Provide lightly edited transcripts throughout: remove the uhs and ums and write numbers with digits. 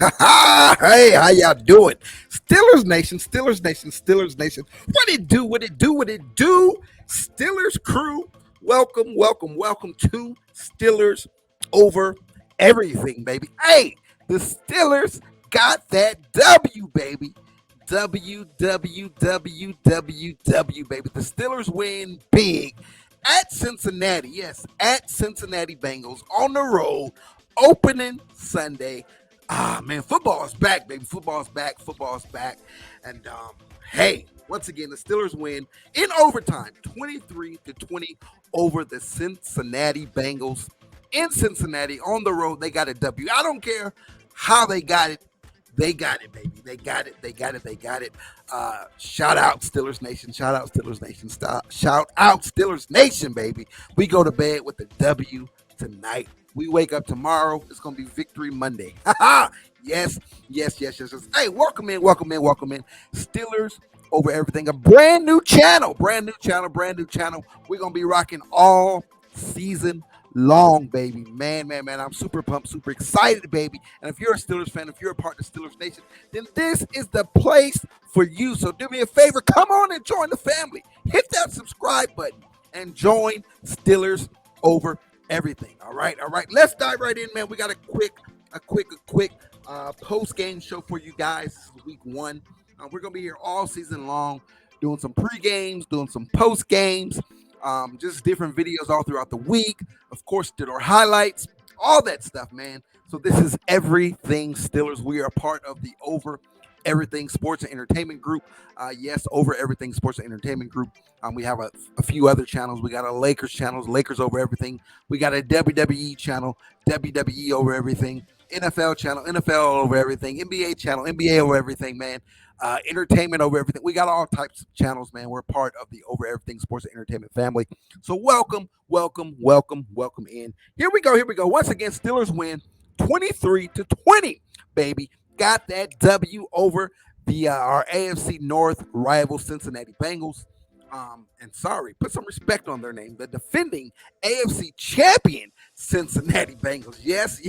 Hey, how y'all doing? Steelers Nation, Steelers Nation, Steelers Nation. What it do, what it do, what it do? Steelers crew, welcome, welcome, welcome to Steelers Over Everything, baby. Hey, the Steelers got that W, baby. W, W, W, W, W, baby. The Steelers win big at Cincinnati. Yes, at Cincinnati Bengals on the road, opening Sunday. Man, football is back, baby. Football is back. Football is back. And hey, once again, the Steelers win in overtime, 23-20 over the Cincinnati Bengals in Cincinnati on the road. They got a W. I don't care how they got it. They got it, baby. They got it. They got it. They got it. Shout out Steelers Nation. Shout out Steelers Nation. Shout out Steelers Nation, baby. We go to bed with the W tonight. We wake up tomorrow. It's going to be Victory Monday. Yes, yes, yes, yes, yes. Hey, welcome in, welcome in, welcome in. Steelers Over Everything. A brand new channel. Brand new channel, brand new channel. We're going to be rocking all season long, baby. Man. I'm super pumped, super excited, baby. And if you're a Steelers fan, if you're a part of Steelers Nation, then this is the place for you. So do me a favor. Come on and join the family. Hit that subscribe button and join Steelers Over Everything. All right. Let's dive right in, man. We got a quick post-game show for you guys. This is week one. We're going to be here all season long doing some pre-games, doing some post-games, just different videos all throughout the week. Of course, did our highlights, all that stuff, man. So this is Everything Steelers. We are part of the Over Everything Sports and Entertainment Group. Yes, Over Everything Sports and Entertainment Group. We have a few other channels. We got a Lakers channel, Lakers Over Everything. We got a WWE channel, WWE Over Everything. NFL channel, NFL Over Everything. NBA channel, NBA Over Everything, man. Entertainment Over Everything. We got all types of channels, man. We're part of the Over Everything Sports and Entertainment family. So welcome in. Here we go. Once again, Steelers win 23-20, baby. Got that W over the our AFC North rival Cincinnati Bengals. And sorry, put some respect on their name. The defending AFC champion Cincinnati Bengals. Yes.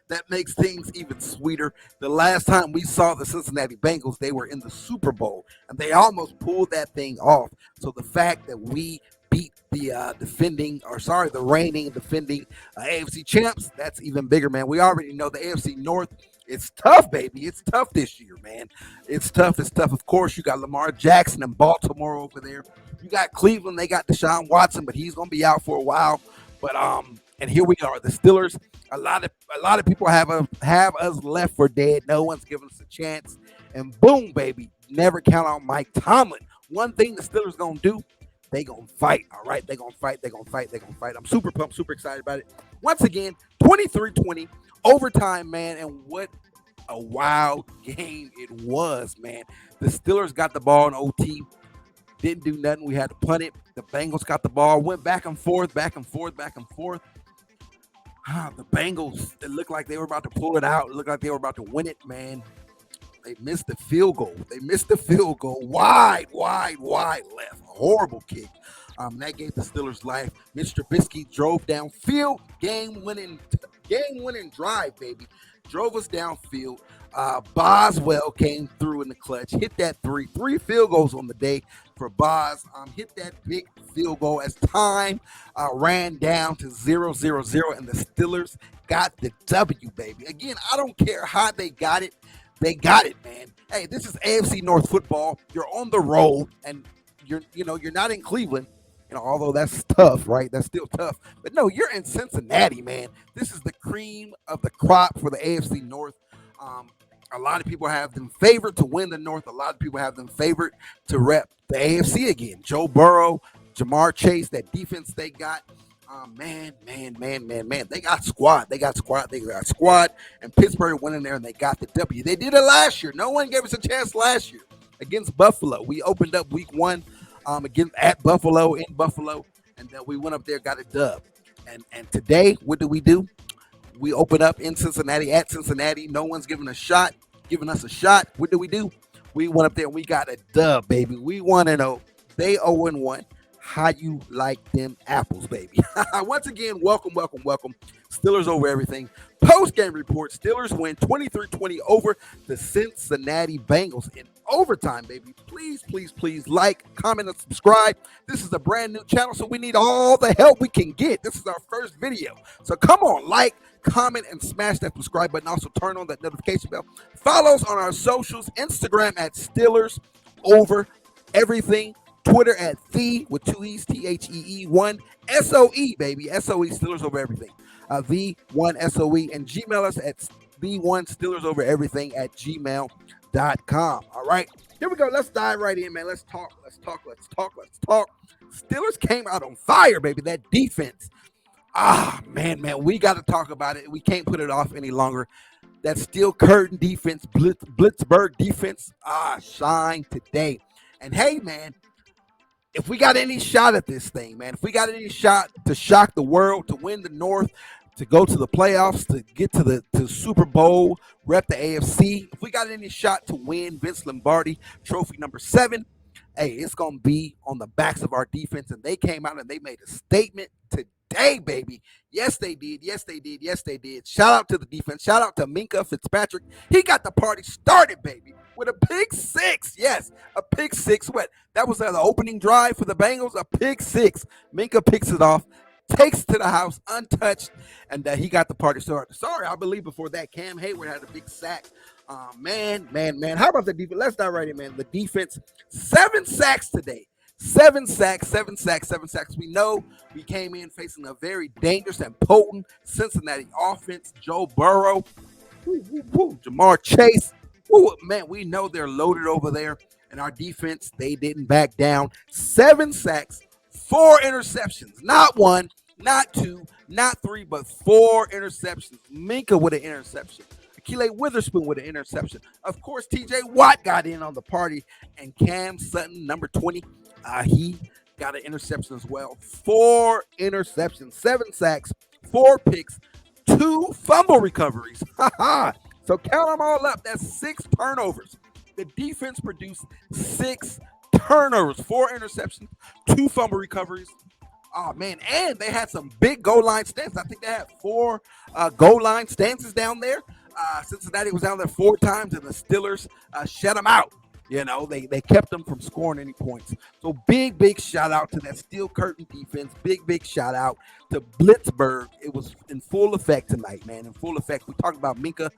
That makes things even sweeter. The last time we saw the Cincinnati Bengals, they were in the Super Bowl, and they almost pulled that thing off. So the fact that we beat the reigning defending AFC champs, that's even bigger, man. We already know the AFC North. It's tough, baby. It's tough this year, man. It's tough. Of course, you got Lamar Jackson in Baltimore over there. You got Cleveland. They got Deshaun Watson, but he's going to be out for a while. But and here we are, the Steelers. A lot of people have us left for dead. No one's giving us a chance. And boom, baby, never count on Mike Tomlin. One thing the Steelers going to do, they going to fight, all right? They going to fight. I'm super pumped, super excited about it. Once again, 23-20. Overtime, man, and what a wild game it was, man. The Steelers got the ball in OT, didn't do nothing. We had to punt it. The Bengals got the ball, went back and forth. The Bengals, it looked like they were about to pull it out. It looked like they were about to win it, man. They missed the field goal. Wide left. A horrible kick. That gave the Steelers life. Mr. Trubisky drove downfield, game-winning drive, baby. Drove us downfield. Boswell came through in the clutch, hit that three field goals on the day for Boz. Hit that big field goal as time ran down to 0-0-0, and the Steelers got the W, baby. Again, I don't care how they got it. They got it, man. Hey, this is AFC North football. You're on the road, and you're not in Cleveland. Although that's tough, right? That's still tough. But no, you're in Cincinnati, man. This is the cream of the crop for the AFC North. A lot of people have them favored to win the North. A lot of people have them favored to rep the AFC again. Joe Burrow, Jamar Chase, that defense they got. Man. They got squad. And Pittsburgh went in there and they got the W. They did it last year. No one gave us a chance last year against Buffalo. We opened up week one. Again at Buffalo, in Buffalo, and then we went up there, got a dub. And today, what do? We open up in Cincinnati, at Cincinnati. No one's giving us a shot. What do? We went up there and we got a dub, baby. We 1-0. They 0-1. how you like them apples, baby. Once again, welcome, welcome, welcome. Steelers over everything. Post-game report, Steelers win 23-20 over the Cincinnati Bengals in overtime, baby. Please, please, please like, comment, and subscribe. This is a brand new channel, so we need all the help we can get. This is our first video. So come on, like, comment, and smash that subscribe button. Also turn on that notification bell. Follow us on our socials, Instagram at Steelers over everything. Twitter at the with two E's, THEE1 SOE, baby. SOE, Steelers over everything. The1 SOE, and Gmail us at the1 Steelers over everything at gmail.com. All right, here we go. Let's dive right in, man. Let's talk. Steelers came out on fire, baby. That defense. Man, we got to talk about it. We can't put it off any longer. That steel curtain defense, Blitzburg defense, shine today. And hey, man, if we got any shot at this thing, man, if we got any shot to shock the world, to win the North, to go to the playoffs, to get to the Super Bowl, rep the AFC, if we got any shot to win Vince Lombardi trophy number 7, hey, it's going to be on the backs of our defense. And they came out and they made a statement today, baby. Yes, they did. Yes, they did. Yes, they did. Shout out to the defense. Shout out to Minkah Fitzpatrick. He got the party started, baby, with a pick 6. Yes, a pick 6. What? That was the opening drive for the Bengals, a pick 6. Minkah picks it off, takes it to the house untouched, and he got the party started. Sorry, I believe before that, Cam Hayward had a big sack. Man. How about the defense? Let's dive right in, man. The defense, 7 sacks today. 7 sacks. We know we came in facing a very dangerous and potent Cincinnati offense. Joe Burrow, Jamar Chase. Man, we know they're loaded over there. And our defense, they didn't back down. 7 sacks, 4 interceptions. Not 1, not 2, not 3, but 4 interceptions. Minkah with an interception. Akile Witherspoon with an interception. Of course, TJ Watt got in on the party. And Cam Sutton, number 20, he got an interception as well. 4 interceptions, 7 sacks, 4 picks, 2 fumble recoveries. So count them all up. That's 6 turnovers. The defense produced 6 turnovers, 4 interceptions, 2 fumble recoveries. Oh, man. And they had some big goal line stances. I think they had 4 goal line stances down there. Cincinnati was down there 4 times, and the Steelers shut them out. You know, they kept them from scoring any points. So big shout out to that steel curtain defense. Big shout out to Blitzburg. It was in full effect tonight, man. In full effect. We talked about Minkah.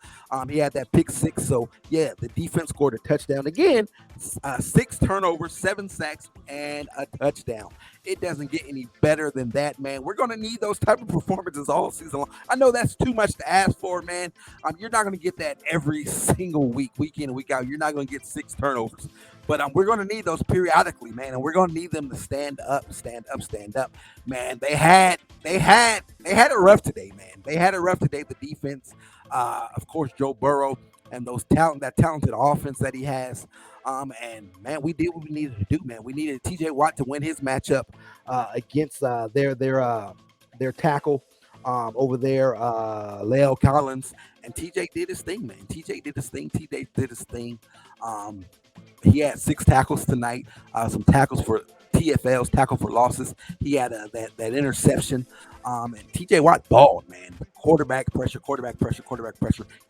He had that pick 6. So yeah, the defense scored a touchdown again. 6 turnovers, 7 sacks, and a touchdown. It doesn't get any better than that, man. We're going to need those type of performances all season long. I know that's too much to ask for, man. You're not going to get that every single week in and week out. You're not going to get 6 turnovers. But we're going to need those periodically, man. And we're going to need them to stand up. Man, they had it rough today, man. They had it rough today, the defense. Of course, Joe Burrow and that talented offense that he has. And man, we did what we needed to do, man. We needed TJ Watt to win his matchup against their tackle over there, Leo Collins. And TJ did his thing, man. TJ did his thing. He had 6 tackles tonight, some tackles for TFLs, tackle for losses. He had that interception. And TJ Watt balled, man. Quarterback pressure.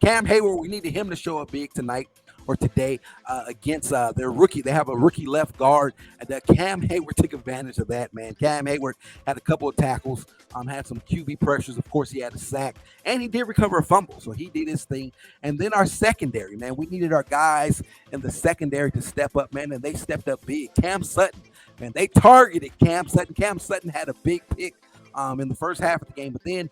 Cam Hayward, we needed him to show up big tonight or today against their rookie. They have a rookie left guard, and that Cam Hayward took advantage of that, man. Cam Hayward had a couple of tackles, had some QB pressures. Of course, he had a sack, and he did recover a fumble, so he did his thing. And then our secondary, man, we needed our guys in the secondary to step up, man, and they stepped up big. Cam Sutton, man, they targeted Cam Sutton. Cam Sutton had a big pick in the first half of the game, but then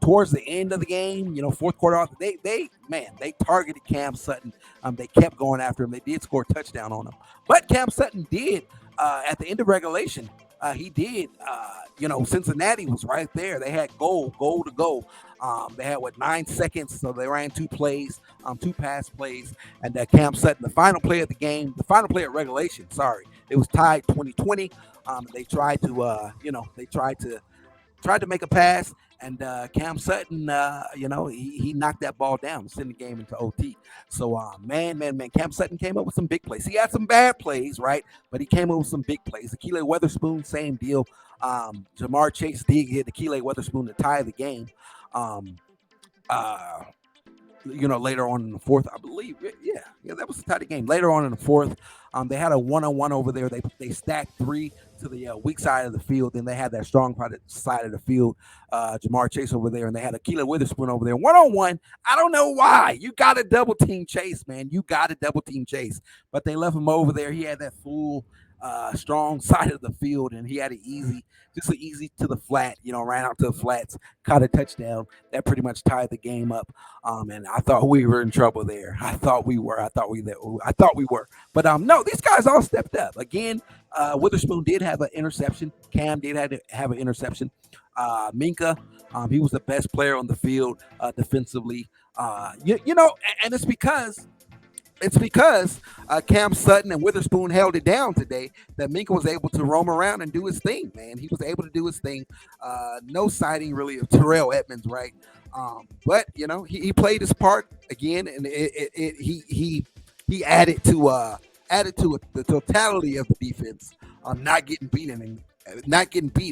towards the end of the game, fourth quarter, they targeted Cam Sutton. They kept going after him. They did score a touchdown on him, but Cam Sutton did at the end of regulation. He did. Cincinnati was right there. They had goal to go. They had 9 seconds, so they ran 2 plays, 2 pass plays, and Cam Sutton, the final play of the game, the final play of regulation. Sorry, it was tied 20-20. They tried to make a pass, And Cam Sutton, he knocked that ball down, sent the game into OT. So, man, Cam Sutton came up with some big plays. He had some bad plays, right? But he came up with some big plays. Akile Weatherspoon, same deal. Jamar Chase did get Akile Weatherspoon to tie the game. Um, uh, later on in the fourth, I believe. Yeah, that was the tie the game. Later on in the fourth, they had a one-on-one over there. They stacked three to the weak side of the field. Then they had that strong side of the field, Jamar Chase over there, and they had Akila Witherspoon over there. One-on-one. I don't know why. You got to double team Chase, man. You got to double team Chase. But they left him over there. He had that full strong side of the field, and he had an easy to the flat, ran out to the flats, caught a touchdown. That pretty much tied the game up. And I thought we were in trouble there. I thought we were. But no, these guys all stepped up. Again, Witherspoon did have an interception. Cam did have an interception. Minka, he was the best player on the field defensively. And it's because Cam Sutton and Witherspoon held it down today that Minka was able to roam around and do his thing, man. He was able to do his thing. No sighting really of Terrell Edmonds, right? But he played his part again, and he added to the totality of the defense, not getting beat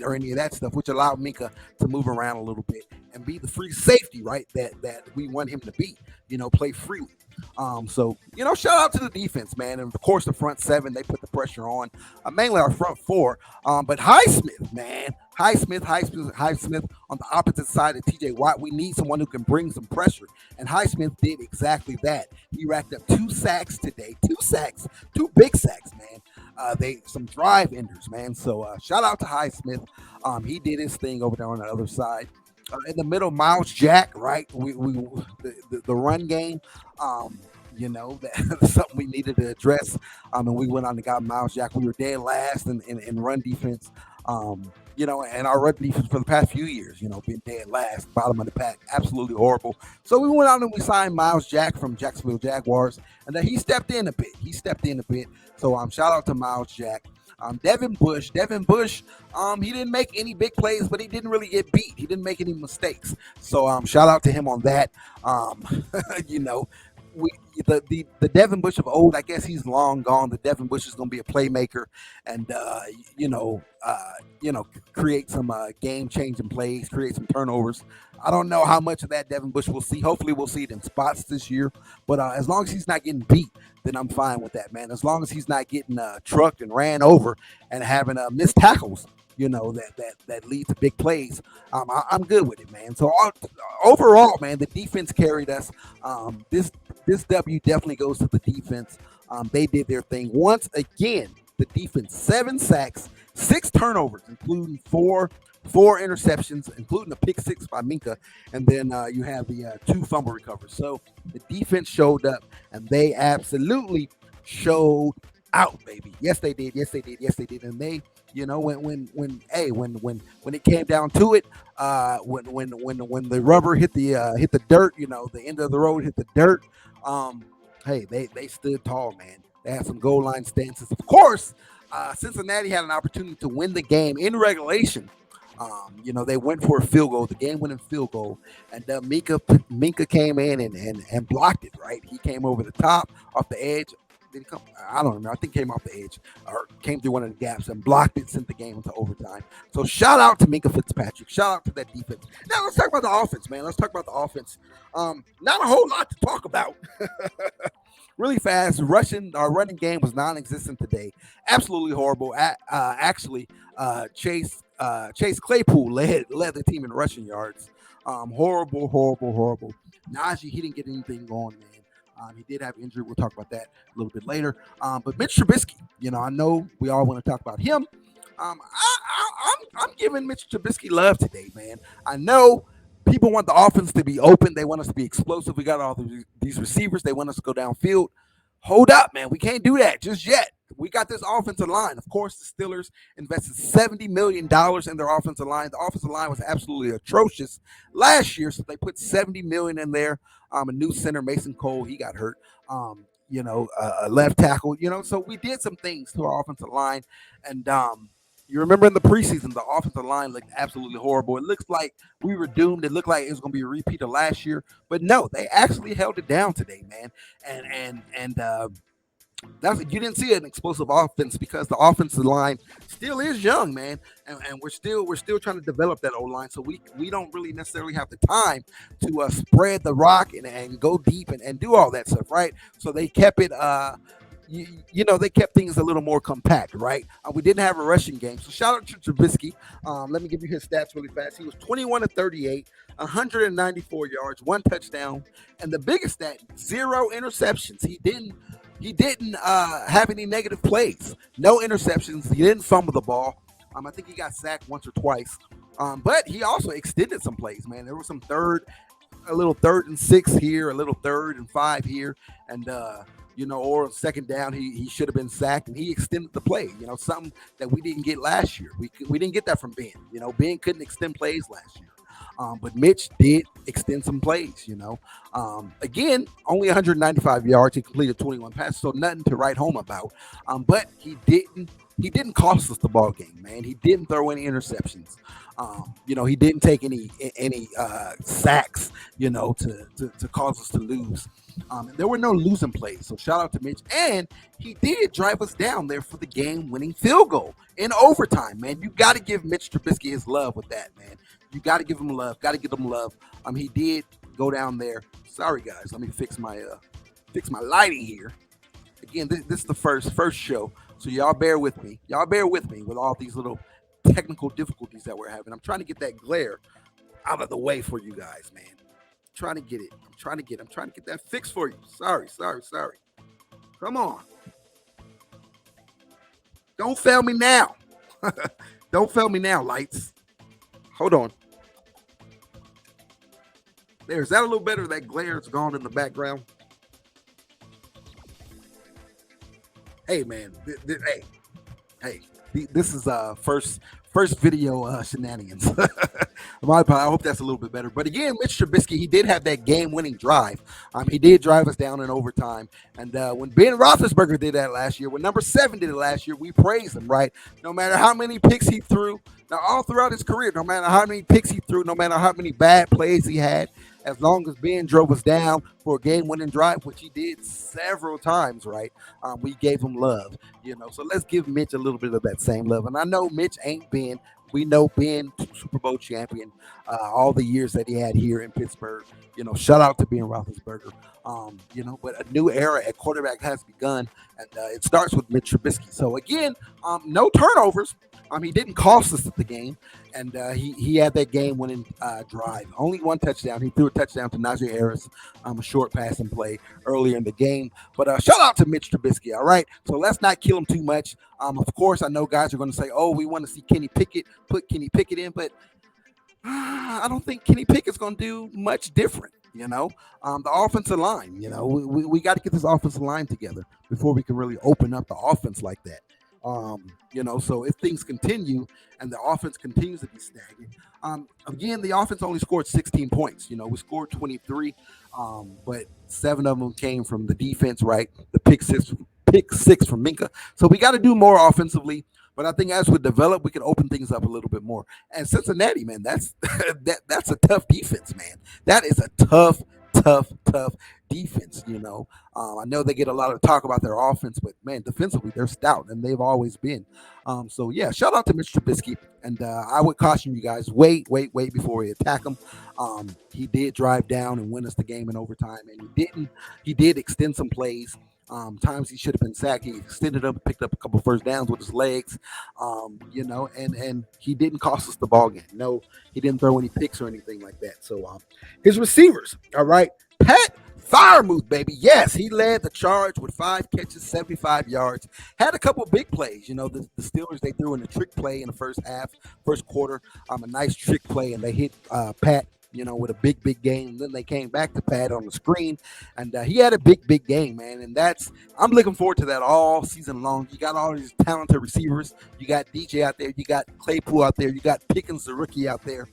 or any of that stuff, which allowed Minka to move around a little bit and be the free safety, right? That we want him to be, play freely. So shout out to the defense, man, and of course the front seven. They put the pressure on, mainly our front four. But Highsmith, man, Highsmith on the opposite side of T.J. Watt. We need someone who can bring some pressure, and Highsmith did exactly that. He racked up 2 sacks today, 2 big sacks, man. They some drive enders, man. So shout out to Highsmith. He did his thing over there on the other side. In the middle, Miles Jack, right? The run game, that's something we needed to address. And we went on and got Miles Jack. We were dead last in run defense. And our run defense for the past few years, been dead last, bottom of the pack, absolutely horrible. So we went out and we signed Miles Jack from Jacksonville Jaguars, and then he stepped in a bit. So shout out to Miles Jack. Devin Bush, he didn't make any big plays, but he didn't really get beat. He didn't make any mistakes. So shout out to him on that. The Devin Bush of old, I guess he's long gone. The Devin Bush is going to be a playmaker, and create some game-changing plays, create some turnovers. I don't know how much of that Devin Bush we'll see. Hopefully, we'll see it in spots this year. But as long as he's not getting beat, then I'm fine with that, man. As long as he's not getting trucked and ran over and having missed tackles, that lead to big plays, I'm good with it, man. So overall, man, the defense carried us. This W definitely goes to the defense. They did their thing once again. The defense 7 sacks, 6 turnovers, including four interceptions, including a pick 6 by Minka, and then you have the 2 fumble recovers. So the defense showed up, and they absolutely showed out, baby. Yes, they did. And they, when it came down to it, when the rubber hit the dirt, the end of the road hit the dirt. They stood tall, man. They had some goal line stances. Of course, Cincinnati had an opportunity to win the game in regulation. They went for a field goal, the game-winning field goal, and Minka came in and blocked it. Right, he came over the top, off the edge. Did he come? I don't remember. I think came off the edge or came through one of the gaps and blocked it, sent the game into overtime. So shout out to Minka Fitzpatrick. Shout out to that defense. Now let's talk about the offense, man. Let's talk about the offense. Not a whole lot to talk about. Really fast. Our running game was non-existent today. Absolutely horrible. Chase Claypool led the team in rushing yards. Horrible. Najee, he didn't get anything going, man. He did have injury. We'll talk about that a little bit later. But Mitch Trubisky, I know we all want to talk about him. I'm giving Mitch Trubisky love today, man. I know people want the offense to be open. They want us to be explosive. We got all these receivers. They want us to go downfield. Hold up, man. We can't do that just yet. We got this offensive line. Of course, the Steelers invested $70 million in their offensive line. The offensive line was absolutely atrocious last year, so they put $70 million in there. A new center, Mason Cole, he got hurt. A left tackle. So we did some things to our offensive line, and You remember in the preseason, the offensive line looked absolutely horrible. It looks like we were doomed. It looked like it was going to be a repeat of last year, but no, they actually held it down today, man. And that's you didn't see an explosive offense because the offensive line still is young, man, and we're still trying to develop that O line. So we don't really necessarily have the time to spread the rock and go deep and do all that stuff, right? So they kept it. They kept things a little more compact, right? We didn't have a rushing game, so shout out to Trubisky. Let me give you his stats really fast. He was 21 to 38, 194 yards, one touchdown, and the biggest stat: zero interceptions. He didn't have any negative plays, no interceptions. He didn't fumble the ball. I think he got sacked once or twice, but he also extended some plays. Man, there was a little third and 6 here, a little third and 5 here, and or second down, he should have been sacked, and he extended the play. Something that we didn't get last year. We didn't get that from Ben. Ben couldn't extend plays last year. But Mitch did extend some plays, Again, only 195 yards. He completed 21 passes, so nothing to write home about. But he didn't cost us the ball game, man. He didn't throw any interceptions. He didn't take any sacks, to cause us to lose. There were no losing plays. So shout out to Mitch. And he did drive us down there for the game-winning field goal in overtime, man. You got to give Mitch Trubisky his love with that, man. You got to give him love. Got to give him love. He did go down there. Sorry, guys. Let me fix my lighting here. Again, this is the first show, so y'all bear with me. Y'all bear with me with all these little technical difficulties that we're having. I'm trying to get that glare out of the way for you guys, man. I'm trying to get that fixed for you. Sorry. Come on. Don't fail me now. Don't fail me now, lights. Hold on. There, is that a little better? That glare is gone in the background. Hey, man. Hey. This is first video shenanigans. I hope that's a little bit better. But again, Mitch Trubisky, he did have that game-winning drive. He did drive us down in overtime. And when Ben Roethlisberger did that last year, when number 7 did it last year, we praised him, right? No matter how many picks he threw, now all throughout his career, no matter how many picks he threw, no matter how many bad plays he had, as long as Ben drove us down for a game-winning drive, which he did several times, right? We gave him love, So let's give Mitch a little bit of that same love. And I know Mitch ain't Ben. We know Ben, Super Bowl champion, all the years that he had here in Pittsburgh. Shout out to Ben Roethlisberger. But a new era at quarterback has begun, and it starts with Mitch Trubisky. So again, no turnovers. He didn't cost us the game, and he had that game-winning drive. Only one touchdown. He threw a touchdown to Najee Harris, a short passing play earlier in the game. But shout out to Mitch Trubisky, all right? So let's not kill him too much. Of course, I know guys are going to say, oh, we want to see Kenny Pickett, put Kenny Pickett in, but I don't think Kenny Pickett's going to do much different. The offensive line, we got to get this offensive line together before we can really open up the offense like that. So if things continue and the offense continues to be stagnant, again, the offense only scored 16 points. We scored 23, but 7 of them came from the defense, right? The pick six from Minka. So we got to do more offensively. But I think as we develop, we can open things up a little bit more. And Cincinnati, man, that's that's a tough defense, man. That is a tough defense. I know they get a lot of talk about their offense, but man, defensively they're stout, and they've always been. So yeah, shout out to Mr. Trubisky, and I would caution you guys: wait before we attack him. He did drive down and win us the game in overtime, and he did extend some plays. Times he should have been sacked. He extended up, picked up a couple first downs with his legs, and he didn't cost us the ball game. No, he didn't throw any picks or anything like that. So his receivers, all right, Pat Freiermuth, baby. Yes, he led the charge with 5 catches, 75 yards. Had a couple big plays. The Steelers, they threw in a trick play in the first quarter, a nice trick play, and they hit Pat, with a big game. And then they came back to Pat on the screen, and he had a big game, man. And I'm looking forward to that all season long. You got all these talented receivers. You got DJ out there. You got Claypool out there. You got Pickens, the rookie, out there.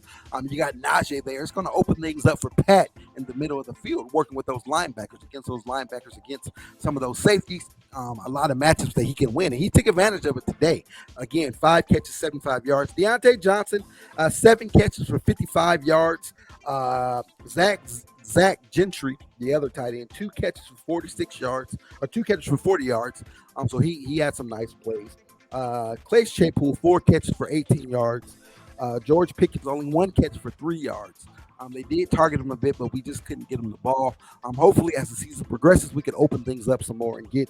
You got Najee there. It's going to open things up for Pat in the middle of the field, working with those linebackers, against some of those safeties. a lot of matchups that he can win, and he took advantage of it today. Again, 5 catches, 75 yards. Deontay Johnson, 7 catches for 55 yards. Zach Gentry, the other tight end, 2 catches for 46 yards, or 2 catches for 40 yards. So he had some nice plays. Clay Shaypool, 4 catches for 18 yards. George Pickens, only 1 catch for 3 yards. They did target him a bit, but we just couldn't get him the ball. Hopefully, as the season progresses, we can open things up some more and get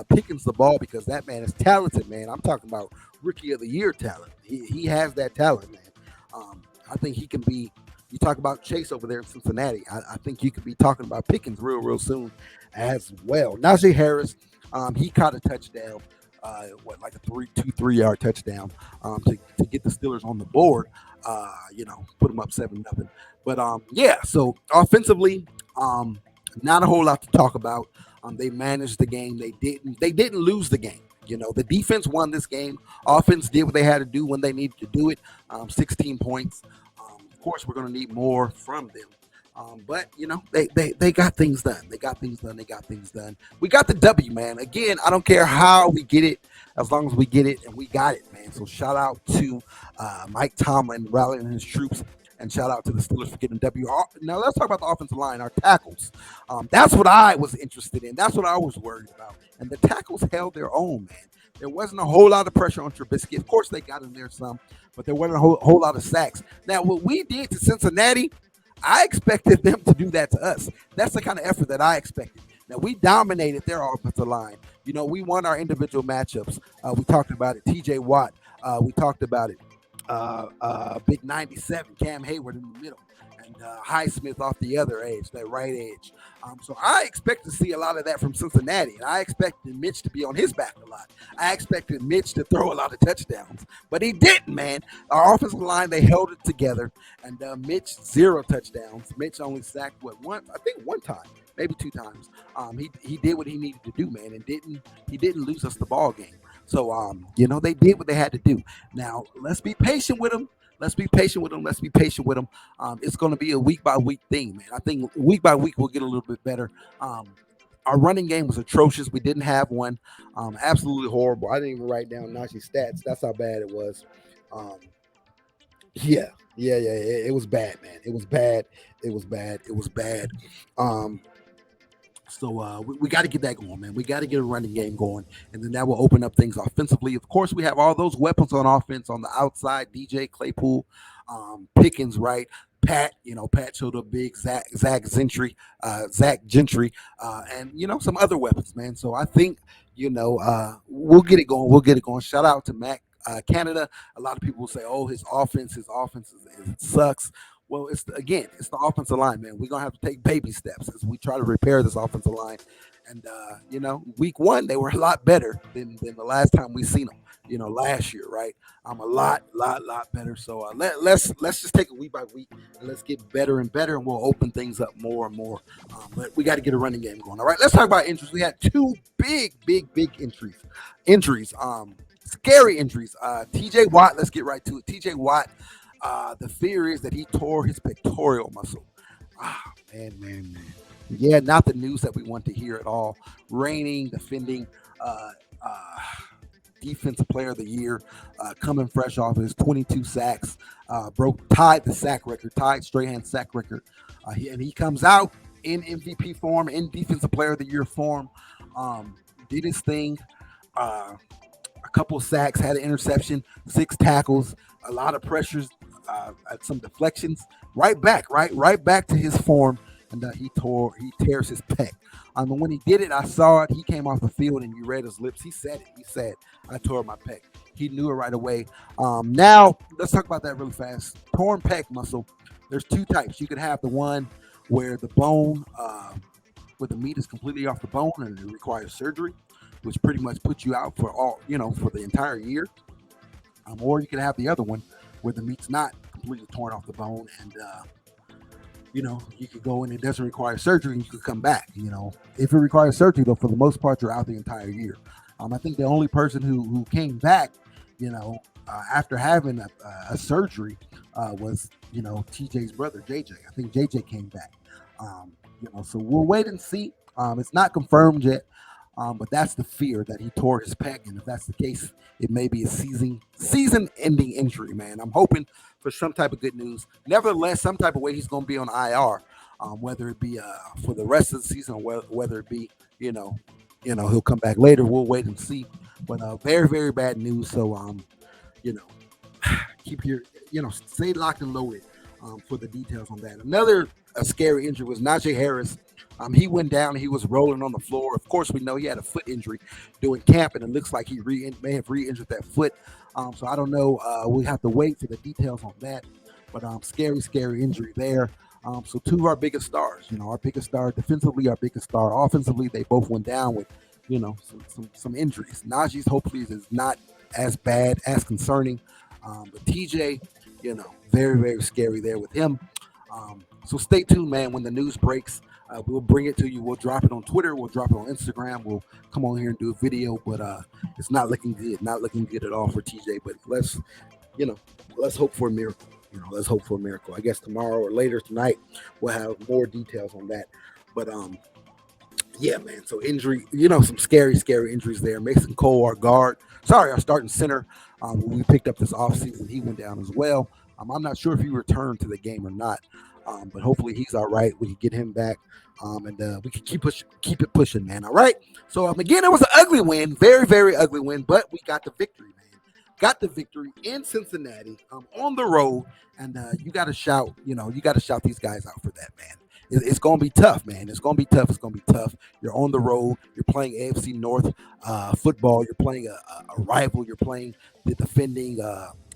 Pickens the ball, because that man is talented, man. I'm talking about Rookie of the Year talent. He has that talent, man. I think he can be. You talk about Chase over there in Cincinnati. I think you could be talking about Pickens real soon as well. Najee Harris, he caught a touchdown. Like a 3-yard touchdown to get the Steelers on the board. Put them up 7-0. But so offensively, not a whole lot to talk about. They managed the game. They didn't lose the game. The defense won this game. Offense did what they had to do when they needed to do it. 16 points. Of course, we're going to need more from them. But they got things done. They got things done. We got the W, man. Again, I don't care how we get it, as long as we get it, and we got it, man. So shout out to Mike Tomlin rallying his troops, and shout out to the Steelers for getting the W. Now let's talk about the offensive line, our tackles. That's what I was interested in. That's what I was worried about. And the tackles held their own, man. There wasn't a whole lot of pressure on Trubisky. Of course, they got in there some, but there wasn't a whole lot of sacks. Now, what we did to Cincinnati, I expected them to do that to us. That's the kind of effort that I expected. Now, we dominated their offensive line. We won our individual matchups. We talked about it. TJ Watt. We talked about it. Big 97, Cam Hayward in the middle. And Highsmith off the other edge, that right edge. So I expect to see a lot of that from Cincinnati. And I expected Mitch to be on his back a lot. I expected Mitch to throw a lot of touchdowns. But he didn't, man. Our offensive line, they held it together. And Mitch, 0 touchdowns. Mitch only sacked, one time, maybe 2 times. He did what he needed to do, man, and he didn't lose us the ball game. So, they did what they had to do. Now, let's be patient with them. It's going to be a week-by-week thing, man. I think week by week we'll get a little bit better. Our running game was atrocious. We didn't have one. Absolutely horrible. I didn't even write down Najee's stats. That's how bad it was. It was bad, man. It was bad. So we got to get that going, man. We got to get a running game going, and then that will open up things offensively. Of course, we have all those weapons on offense on the outside. DJ Claypool, Pickens, right? Pat showed up big. Zach Gentry, and some other weapons, man. So I think we'll get it going. Shout out to Mac Canada. A lot of people will say, "Oh, his offense it sucks." Well, it's the offensive line, man. We're going to have to take baby steps as we try to repair this offensive line. And, week 1, they were a lot better than the last time we seen them, last year, right? A lot better. So let's just take it week by week, and let's get better and better, and we'll open things up more and more. But we got to get a running game going. All right, let's talk about injuries. We had 2 big injuries. Scary injuries. TJ Watt, let's get right to it. TJ Watt. The fear is that he tore his pectoral muscle. Man. Yeah, not the news that we want to hear at all. Reigning, defending, defensive player of the year, coming fresh off his 22 sacks, tied Strahan's sack record. And he comes out in MVP form, in defensive player of the year form, did his thing. A couple of sacks, had an interception, 6 tackles, a lot of pressures. Some deflections, right back to his form, and he tears his pec. And when he did it, I saw it. He came off the field, and you read his lips. He said it. He said, "I tore my pec." He knew it right away. Now let's talk about that really fast. Torn pec muscle. There's 2 types. You could have the one where the bone, where the meat is completely off the bone, and it requires surgery, which pretty much puts you out for for the entire year. Or you could have the other one, where the meat's not completely torn off the bone, and you could go in. It doesn't require surgery, and you could come back. If it requires surgery, though, for the most part, you're out the entire year. I think the only person who came back, after having a surgery, was TJ's brother JJ. I think JJ came back. So we'll wait and see. It's not confirmed yet. But that's the fear that he tore his pec, and if that's the case, it may be a season-ending injury. Man, I'm hoping for some type of good news. Nevertheless, some type of way he's going to be on IR, whether it be for the rest of the season or whether it be he'll come back later. We'll wait and see. But very, very bad news. So you know, keep your stay locked and loaded for the details on that. Another scary injury was Najee Harris. He went down. He was rolling on the floor. Of course, we know he had a foot injury during camp, and it looks like he may have re-injured that foot. So I don't know. We have to wait for the details on that. But scary, scary injury there. So two of our biggest stars, our biggest star defensively, our biggest star offensively, they both went down with, some injuries. Najee's hopefully is not as bad, as concerning. But TJ, very, very scary there with him. So stay tuned, man. When the news breaks, we'll bring it to you. We'll drop it on Twitter. We'll drop it on Instagram. We'll come on here and do a video, but it's not looking good. Not looking good at all for TJ. But let's hope for a miracle. Let's hope for a miracle. I guess tomorrow or later tonight we'll have more details on that. But yeah, man. So injury, some scary, scary injuries there. Mason Cole, our starting center, we picked up this offseason. He went down as well. I'm not sure if he returned to the game or not. But hopefully he's all right. We can get him back, and we can keep it pushing, man. All right. So again, it was an ugly win, very, very ugly win, but we got the victory, man. Got the victory in Cincinnati, on the road, and you got to shout, these guys out for that, man. It's going to be tough, man. It's going to be tough. It's going to be tough. You're on the road. You're playing AFC North football. You're playing a rival. You're playing the defending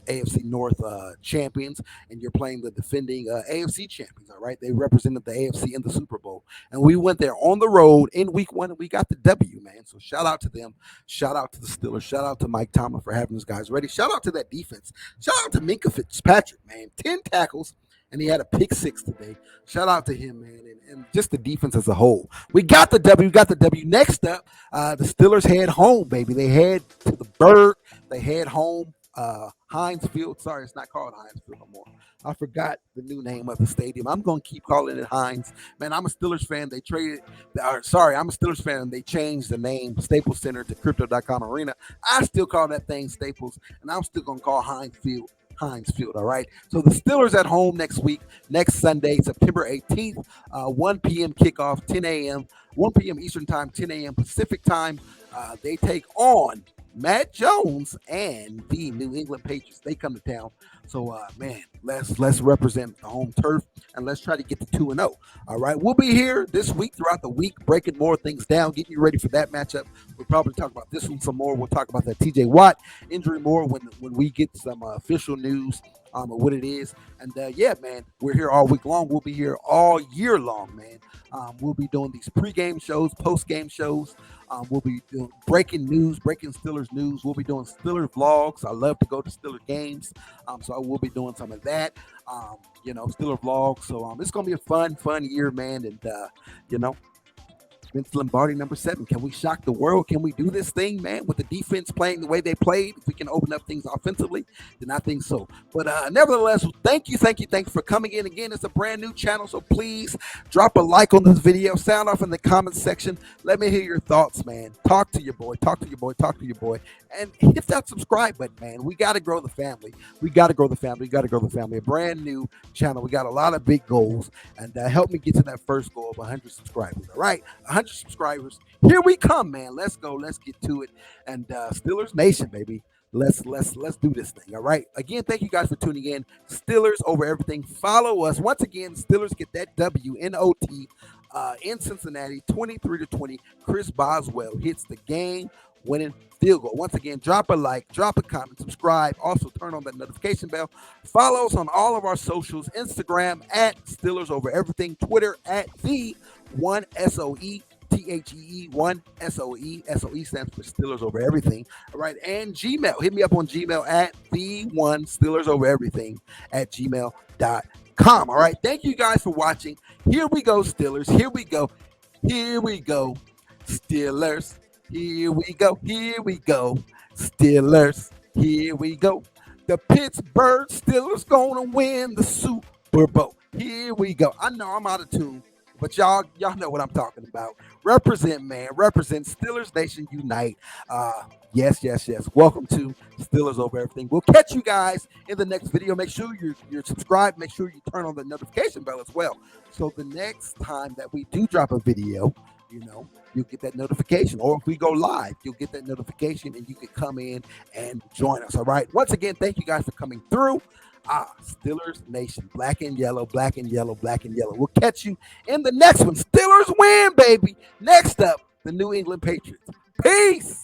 AFC North champions, and you're playing the defending AFC champions. All right, they represented the AFC in the Super Bowl, and we went there on the road in Week 1, and we got the W, man. So shout out to them, shout out to the Steelers, shout out to Mike Tomlin for having those guys ready. Shout out to that defense. Shout out to Minkah Fitzpatrick, man. 10 tackles, and he had a pick 6 today. Shout out to him, man, and just the defense as a whole. We got the W. Next up, the Steelers head home, baby. They head to the Bird. They head home. Heinz Field. Sorry, it's not called Heinz Field no more. I forgot the new name of the stadium. I'm going to keep calling it Heinz. Man, I'm a Steelers fan. I'm a Steelers fan. They changed the name Staples Center to Crypto.com Arena. I still call that thing Staples, and I'm still going to call Heinz Field. All right. So the Steelers at home next Sunday, September 18th, 1 p.m. kickoff, 10 a.m., 1 p.m. Eastern time, 10 a.m. Pacific time. They take on Matt Jones and the New England Patriots. They come to town. So, man, let's represent the home turf, and let's try to get to 2-0. All right, we'll be here this week, throughout the week, breaking more things down, getting you ready for that matchup. We'll probably talk about this one some more. We'll talk about that TJ Watt injury more when we get some official news of what it is. And, yeah, man, we're here all week long. We'll be here all year long, man. We'll be doing these pregame shows, postgame shows. We'll be doing breaking Steelers news. We'll be doing Steelers vlogs. I love to go to Steelers games, so I will be doing some of that. Steelers vlogs. So it's gonna be a fun year, man. And Vince Lombardi, number 7. Can we shock the world? Can we do this thing, man, with the defense playing the way they played? If we can open up things offensively, then I think so. But nevertheless, thank you for coming in. Again, it's a brand new channel, so please drop a like on this video. Sound off in the comments section. Let me hear your thoughts, man. Talk to your boy. And hit that subscribe button, man. We got to grow the family. A brand new channel. We got a lot of big goals, and help me get to that first goal of 100 subscribers. All right, 100 subscribers. Here we come, man. Let's go. Let's get to it. And Steelers Nation, baby. Let's do this thing. All right. Again, thank you guys for tuning in. Steelers over everything. Follow us. Once again, Steelers get that W in OT in Cincinnati, 23-20. Chris Boswell hits the game winning field goal. Once again, drop a like, drop a comment, subscribe. Also, turn on that notification bell. Follow us on all of our socials: Instagram at Steelers Over Everything, Twitter at the1SOE, THEE, 1SOE. SOE stands for Steelers Over Everything. All right, and Gmail. Hit me up on Gmail at the1 Steelers Over Everything at gmail.com. All right, thank you guys for watching. Here we go, Steelers. Here we go, Steelers. Here we go, Steelers. Here we go. The Pittsburgh Steelers gonna win the Super Bowl. Here we go. I know I'm out of tune, But y'all know what I'm talking about. Represent, man. Represent. Steelers Nation Unite. Yes. Welcome to Steelers Over Everything. We'll catch you guys in the next video. Make sure you're subscribed. Make sure you turn on the notification bell as well. So the next time that we do drop a video, you'll get that notification. Or if we go live, you'll get that notification and you can come in and join us. All right. Once again, thank you guys for coming through. Steelers Nation, black and yellow, black and yellow, black and yellow. We'll catch you in the next one. Steelers win, baby. Next up, the New England Patriots. Peace.